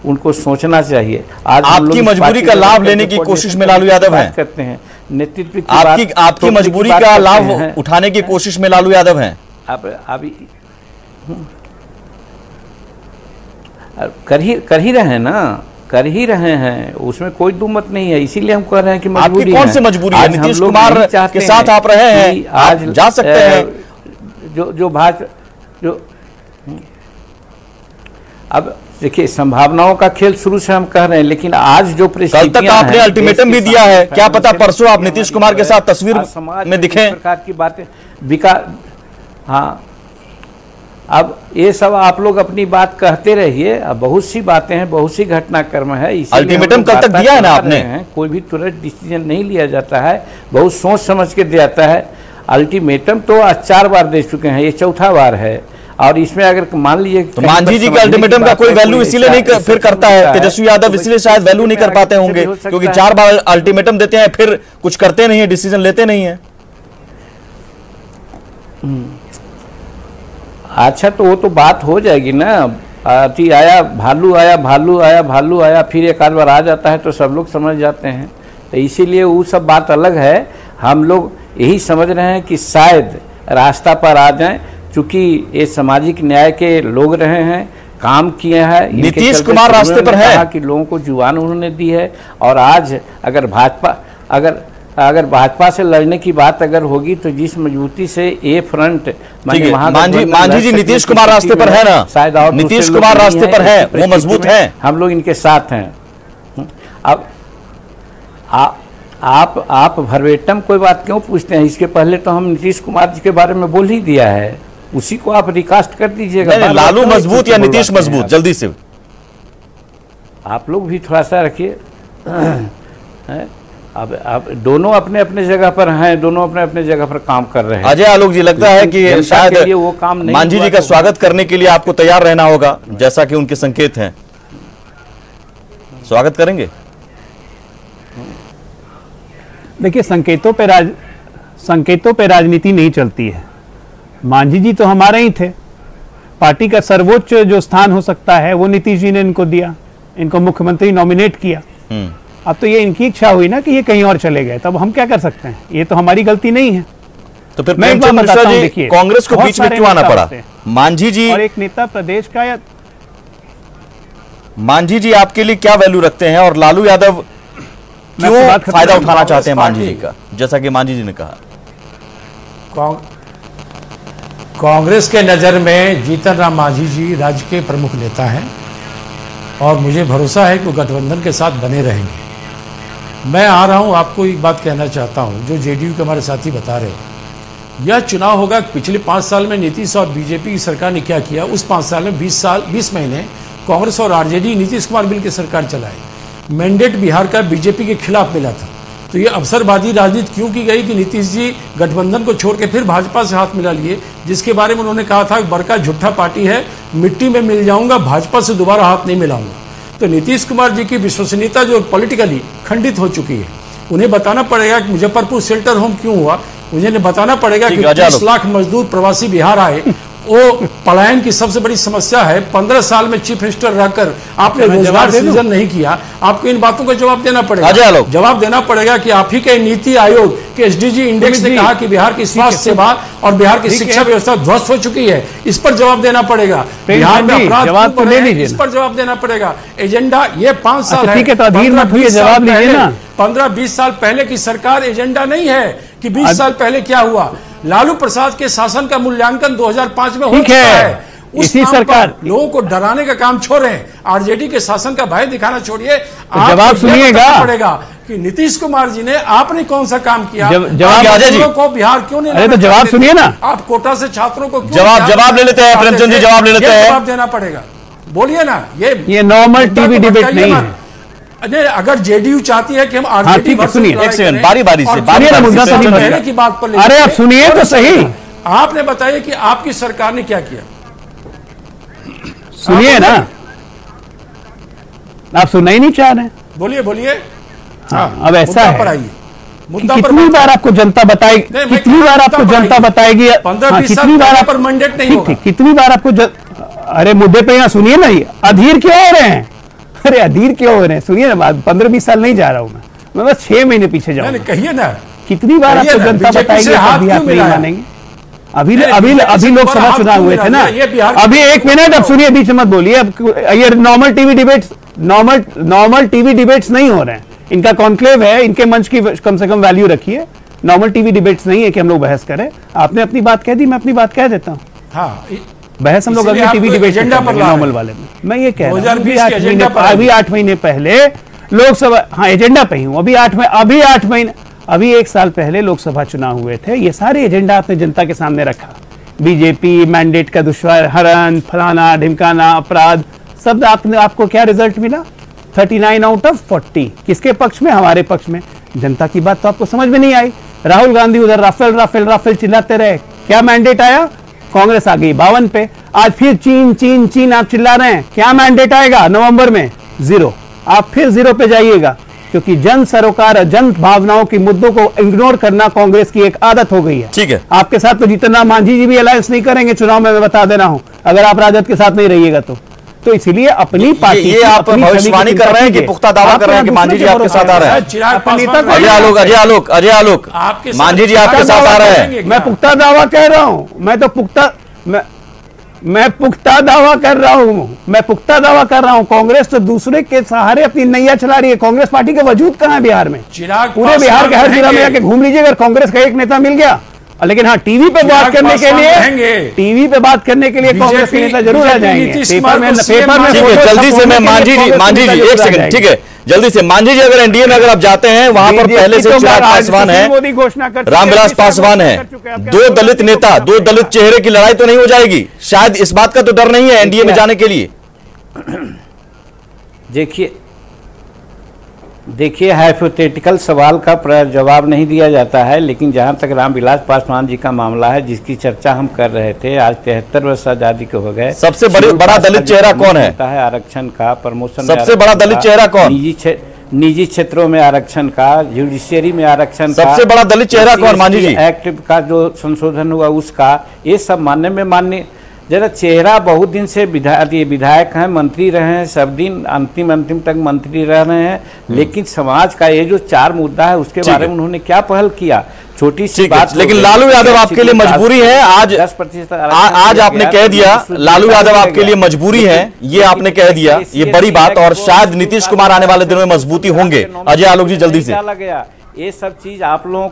उनको सोचना चाहिए। आज आपकी मजबूरी का लाभ लेने की कोशिश में लालू यादव हैं, करते हैं नेतृत्व की आपकी मजबूरी का लाभ उठाने की कोशिश में लालू यादव हैं। अभी कर ही रहे हैं ना, कर ही रहे हैं, उसमें कोई दुमत नहीं है। इसीलिए हम कह रहे हैं कि आपकी कौन सी मजबूरी है? नीतीश कुमार के साथ आप रहे हैं, आज जा सकते हैं। अब देखिए, संभावनाओं का खेल शुरू से हम कह रहे हैं, लेकिन आज जो कल तक आपने अल्टीमेटम भी दिया है, क्या पता परसों आप नीतीश कुमार के साथ तस्वीर में दिखें। प्रकार की बातें हाँ, अब ये सब आप लोग अपनी बात कहते रहिए। अब बहुत सी बातें हैं, बहुत सी घटनाक्रम है। अल्टीमेटम कल तक दिया है ना आपने? कोई भी तुरंत डिसीजन नहीं लिया जाता है, बहुत सोच समझ के दिया जाता है। अल्टीमेटम तो आज 4 बार दे चुके हैं, ये चौथा बार है। और इसमें अगर मान लीजिए तो मांझी जी के अल्टीमेटम का कोई वैल्यू इसीलिए नहीं फिर करता है, तेजस्वी यादव इसलिए शायद वैल्यू नहीं कर पाते होंगे, क्योंकि 4 बार अल्टीमेटम देते हैं, फिर कुछ करते नहीं है, डिसीजन लेते नहीं है। अच्छा, तो वो तो बात हो जाएगी ना। अति आया भालू आया, भालू आया, भालू आया, फिर एक आध बार आ जाता है तो सब लोग समझ जाते हैं। तो इसीलिए वो सब बात अलग है। हम लोग यही समझ रहे हैं कि शायद रास्ता पर आ जाएं, चूंकि ये सामाजिक न्याय के लोग रहे हैं, काम किए हैं। नीतीश कुमार रास्ते पर है कि लोगों को जुबान उन्होंने दी है। और आज अगर भाजपा अगर भाजपा से लड़ने की बात अगर होगी तो जिस मजबूती से ये फ्रंट मांझी जी नीतीश कुमार रास्ते पर है ना, शायद और नीतीश कुमार रास्ते पर है, वो मजबूत है, हम लोग इनके साथ हैं। अब आप भरवेटम कोई बात क्यों पूछते हैं? इसके पहले तो हम नीतीश कुमार जी के बारे में बोल ही दिया है, उसी को आप रिकास्ट कर दीजिएगा। लालू मजबूत या नीतीश मजबूत, जल्दी से आप लोग भी थोड़ा सा रखिए। अब दोनों अपने अपने जगह पर हैं, दोनों अपने अपने जगह पर काम कर रहे हैं। अजय आलोक जी, लगता है कि शायद वो काम नहीं, मांझी जी का स्वागत करने के लिए आपको तैयार रहना होगा, जैसा कि उनके संकेत हैं। स्वागत करेंगे? देखिए, संकेतों पे राजनीति नहीं चलती है। मांझी जी तो हमारे ही थे, पार्टी का सर्वोच्च जो स्थान हो सकता है वो नीतीश जी ने इनको दिया, इनको मुख्यमंत्री नॉमिनेट किया। अब तो ये इनकी इच्छा हुई ना कि ये कहीं और चले गए, तब हम क्या कर सकते हैं? ये तो हमारी गलती नहीं है। तो फिर मैं बताता हूं, देखिए कांग्रेस को बीच में क्यों आना पड़ा? मांझी जी और एक नेता प्रदेश का, या मांझी जी आपके लिए क्या वैल्यू रखते हैं, और लालू यादव क्यों फायदा उठाना चाहते हैं मांझी जी का, जैसा कि मांझी जी ने कहा? कांग्रेस के नजर में जीतन राम मांझी जी राज्य के प्रमुख नेता हैं और मुझे भरोसा है कि वो गठबंधन के साथ बने रहेंगे। मैं आ रहा हूं, आपको एक बात कहना चाहता हूं, जो जेडीयू के हमारे साथी बता रहे हैं, यह चुनाव होगा पिछले 5 साल में नीतीश और बीजेपी की सरकार ने क्या किया। उस 5 साल में 20 महीने कांग्रेस और आरजेडी नीतीश कुमार मिलकर सरकार चलाई। मैंडेट बिहार का बीजेपी के खिलाफ मिला था। तो ये अवसरवादी राजनीति क्यों की गई कि नीतीश जी गठबंधन को छोड़ के फिर भाजपा से हाथ मिला लिए, जिसके बारे में उन्होंने कहा था बड़का झूठा पार्टी है, मिट्टी में मिल जाऊंगा, भाजपा से दोबारा हाथ नहीं मिलाऊंगा। तो नीतीश कुमार जी की विश्वसनीयता जो पॉलिटिकली खंडित हो चुकी है, उन्हें बताना पड़ेगा कि मुजफ्फरपुर शेल्टर होम क्यों हुआ। उन्हें बताना पड़ेगा कि 30 लाख मजदूर प्रवासी बिहार आए, वो पलायन की सबसे बड़ी समस्या है। 15 साल में चीफ मिनिस्टर रहकर आपने रोजगार सृजन नहीं किया। आपको इन बातों का जवाब देना पड़ेगा। जवाब देना पड़ेगा कि आप ही के नीति आयोग के एसडीजी इंडेक्स ने कहा कि बिहार की स्वास्थ्य सेवा और बिहार की शिक्षा व्यवस्था ध्वस्त हो चुकी है। इस पर जवाब देना पड़ेगा। बिहार में अपराध, इस पर जवाब देना पड़ेगा। एजेंडा ये 5 साल है, 15-20 साल पहले की सरकार एजेंडा नहीं है कि 20 साल पहले क्या हुआ। लालू प्रसाद के शासन का मूल्यांकन 2005 में हो चुका है। इसी सरकार लोगों को डराने का काम छोड़े, आरजेडी के शासन का भय दिखाना छोड़िए। जवाब सुनिएगा पड़ेगा कि नीतीश कुमार जी ने आपने कौन सा काम किया, जवाब को बिहार क्यों नहीं? अरे तो जवाब सुनिए ना। आप कोटा से छात्रों को जवाब ले लेते हैं, प्रेमचंद जी जवाब ले लेते हैं। जवाब देना पड़ेगा, बोलिए ना। ये नॉर्मल टीवी डिबेट नहीं है। अगर जेडीयू चाहती है कि हम आरजेडी बारी-बारी से पहले की बात पर, अरे आप सुनिए तो सही। आपने बताया कि आपकी सरकार ने क्या किया, सुनिए ना। आप सुनना ही नहीं चाह रहे। बोलिए। हाँ, अब ऐसा है मुद्दा पर कितनी बार आपको जनता बताएगी, कितनी बार आपको जनता बताएगी, 15-20 साल पहले पर मैंडेट नहीं होगा। कितनी बार आपको अरे मुद्दे पे यहाँ सुनिए ना, अधीर क्यों हो रहे हैं? अरे अधीर क्यों हो रहे हैं? सुनिए ना बात, 15-20 साल नहीं जा रहा हूं मैं बस 6 महीने पीछे जाऊंगा। कहिए ना, कितनी बार आपको जनता बताएगी आप नहीं मानेंगे? अभी लोकसभा चुनाव हुए थे ना, अभी 1 मिनट, अब सुनिए, बीच में मत बोलिए। अब ये नॉर्मल टीवी डिबेट्स नहीं हो रहे हैं, इनका कॉन्क्लेव है, इनके मंच की कम से कम वैल्यू रखिए। नॉर्मल टीवी डिबेट्स नहीं है कि हम लोग बहस करें। आपने अपनी बात कह दी, मैं अपनी बात कह देता हूं। हाँ, बहस हम लोग अगले टीवी डिबेट एजेंडा पर नॉर्मल वाले में। मैं ये कह रहा हूं, अभी 8 महीने पहले लोकसभा, हाँ एजेंडा पे ही हूं, अभी 8 महीने, अभी 1 साल पहले लोकसभा चुनाव हुए थे। ये सारे एजेंडा आपने जनता के सामने रखा। बीजेपी मैंडेट का दुष्हरण, फलाना ढिमकाना, अपराध, सब आपको क्या रिजल्ट मिला? 39 आउट ऑफ 40 किसके पक्ष में? हमारे पक्ष में। जनता की बात तो आपको समझ में नहीं आई। राहुल गांधी उधर राफेल राफेल राफेल चिल्लाते रहे, क्या मैंडेट आया? कांग्रेस आ गई 52 पे। आज फिर चीन चीन चीन आप चिल्ला रहे हैं, क्या मैंडेट आएगा नवंबर में? 0। आप फिर 0 पे जाइएगा, क्योंकि जन सरोकार, जन भावनाओं की मुद्दों को इग्नोर करना कांग्रेस की एक आदत हो गई है। ठीक है, आपके साथ तो जीतन राम मांझी जी भी अलायंस नहीं करेंगे चुनाव में, मैं बता दे रहा हूं, अगर आप राजद के साथ नहीं रहिएगा तो इसीलिए अपनी पार्टी, ये आप भविष्यवाणी कर रहे हैं कि पुख्ता दावा कर रहे हैं कि मांझी जी आपके साथ आ रहे हैं? अजय आलोक मांझी जी आपके साथ आ रहे हैं? मैं पुख्ता दावा कह रहा हूं, मैं पुख्ता दावा कर रहा हूं। कांग्रेस तो दूसरे के सहारे अपनी नैया चला रही है। कांग्रेस पार्टी का वजूद कहां है बिहार में? पूरे बिहार के हर जिला में जाके घूम लीजिए, अगर कांग्रेस का एक नेता मिल गया। लेकिन हाँ, टीवी पे बात करने के लिए कांग्रेस के नेता जरूर आ जाएंगे। पेपर में जल्दी से मैं मांझी जी 1 सेकंड, ठीक है, जल्दी से मांझी जी, अगर एनडीए में अगर आप जाते हैं, वहां पर पहले से चिराग पासवान है, रामविलास पासवान है, 2 दलित नेता, 2 दलित चेहरे की लड़ाई तो नहीं हो जाएगी? शायद इस बात का तो डर नहीं है एनडीए में जाने के लिए? देखिए हाइपोथेटिकल सवाल का जवाब नहीं दिया जाता है, लेकिन जहां तक रामविलास पासवान जी का मामला है, जिसकी चर्चा हम कर रहे थे, आज 73 वर्ष आजादी के हो गए। सबसे बड़ा दलित चेहरा कौन है? आरक्षण का प्रमोशन, सबसे बड़ा दलित चेहरा कौन? निजी क्षेत्रों में आरक्षण का, जुडिशियरी में आरक्षण का। सबसे बड़ा दलित चेहरा कौन? मांझी जी, एक्ट का जो संशोधन हुआ उसका, ये सब मानने में मान्य। जरा चेहरा बहुत दिन से विधायक हैं, मंत्री रहे हैं, सब दिन अंतिम तक मंत्री रह रहे हैं, लेकिन समाज का ये जो 4 मुद्दा है उसके बारे में उन्होंने क्या पहल किया? छोटी सी बात। लेकिन लालू यादव आपके लिए मजबूरी है। आज 10% आज आपने कह दिया लालू यादव आपके लिए मजबूरी है, ये आपने कह दिया, ये बड़ी बात। और शायद नीतीश कुमार आने वाले दिनों में मजबूती होंगे। अजय आलोक जी जल्दी से। ये सब चीज आप लोगों